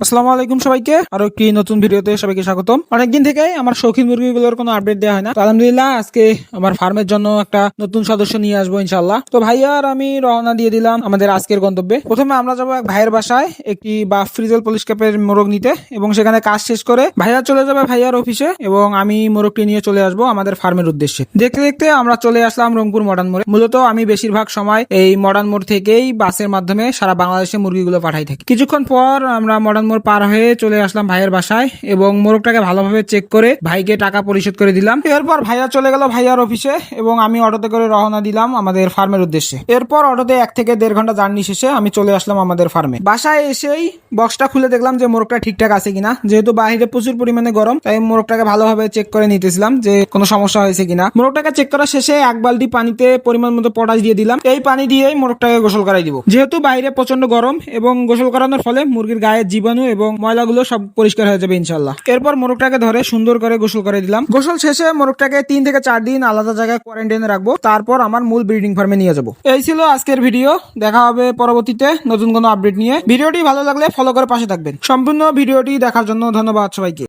আসসালামু আলাইকুম সবাইকে, আরো একটি নতুন ভিডিওতে সবাইকে স্বাগতম। অনেকদিন থেকে আমার শৌখিন মুরগিগুলোর কোনো আপডেট দেওয়া হয় না। তো আলহামদুলিল্লাহ আজকে আমার ফার্মের জন্য একটা নতুন সদস্য নিয়ে আসবো ইনশাল্লাহ। তো ভাইয়া আর আমি রওনা দিয়ে দিলাম আমাদের আজকের গন্তব্যে। প্রথমে আমরা যাবো এক ভাইয়ের বাসায় একটি বাফ ফ্রিজেল পলিশ ক্যাপের মোরগ নিতে, এবং সেখানে কাজ শেষ করে ভাইয়া চলে যাবে ভাইয়ার অফিসে, এবং আমি মোরগটি নিয়ে চলে আসবো আমাদের ফার্মের উদ্দেশ্যে। দেখতে দেখতে আমরা চলে আসলাম রংপুর মডার্ন মোড়ে। মূলত আমি বেশিরভাগ সময় এই মডার্ন মোড় থেকেই বাসের মাধ্যমে সারা বাংলাদেশে মুরগিগুলো পাঠাই থাকি। কিছুক্ষণ পর আমরা মডার্ন মোড় পার হয়ে চলে আসলাম ভাইয়ের বাসায়, এবং মোরগটাকে ভালোভাবে চেক করে ভাইকে টাকা পরিশোধ করে দিলাম। এরপর ভাইয়া চলে গেল ভাইয়ার অফিসে, এবং আমি অটোতে করে রওনা দিলাম আমাদের ফার্মের উদ্দেশ্যে। এরপর অটোতে 1 থেকে 1.5 ঘন্টা জার্নি শেষে আমি চলে আসলাম আমাদের ফার্মে। বাসায় এসেই বক্সটা খুলে দেখলাম যে মোরগটা ঠিকঠাক আছে কিনা। যেহেতু বাইরে প্রচুর পরিমাণে গরম, তাই মোরগটাকে ভালোভাবে চেক করে নিতেছিলাম যে কোনো সমস্যা হয়েছে কিনা। মোরগটাকে চেক করা শেষে 1 বালতি পানিতে পরিমাণ মতো পটাশ দিয়ে দিলাম। এই পানি দিয়েই মোরগটাকে গোসল করাই দিব, যেহেতু বাইরে প্রচন্ড গরম, এবং গোসল করানোর ফলে মুরগির গায়ের জীবাণু এবং ময়লাগুলো সব পরিষ্কার হয়ে যাবে ইনশাল্লাহ। এরপর মোরগটাকে ধরে সুন্দর করে গোসল করে দিলাম। গোসল শেষে মোরগটাকে 3 থেকে 4 দিন আলাদা জায়গায় কোয়ারেন্টাইনে রাখবো, তারপর আমার মূল ব্রিডিং ফার্মে নিয়ে যাবো। এই ছিল আজকের ভিডিও। দেখা হবে পরবর্তীতে নতুন কোনো আপডেট নিয়ে। ভিডিওটি ভালো লাগলে ফলো করে পাশে থাকবেন। সম্পূর্ণ ভিডিওটি দেখার জন্য ধন্যবাদ সবাইকে।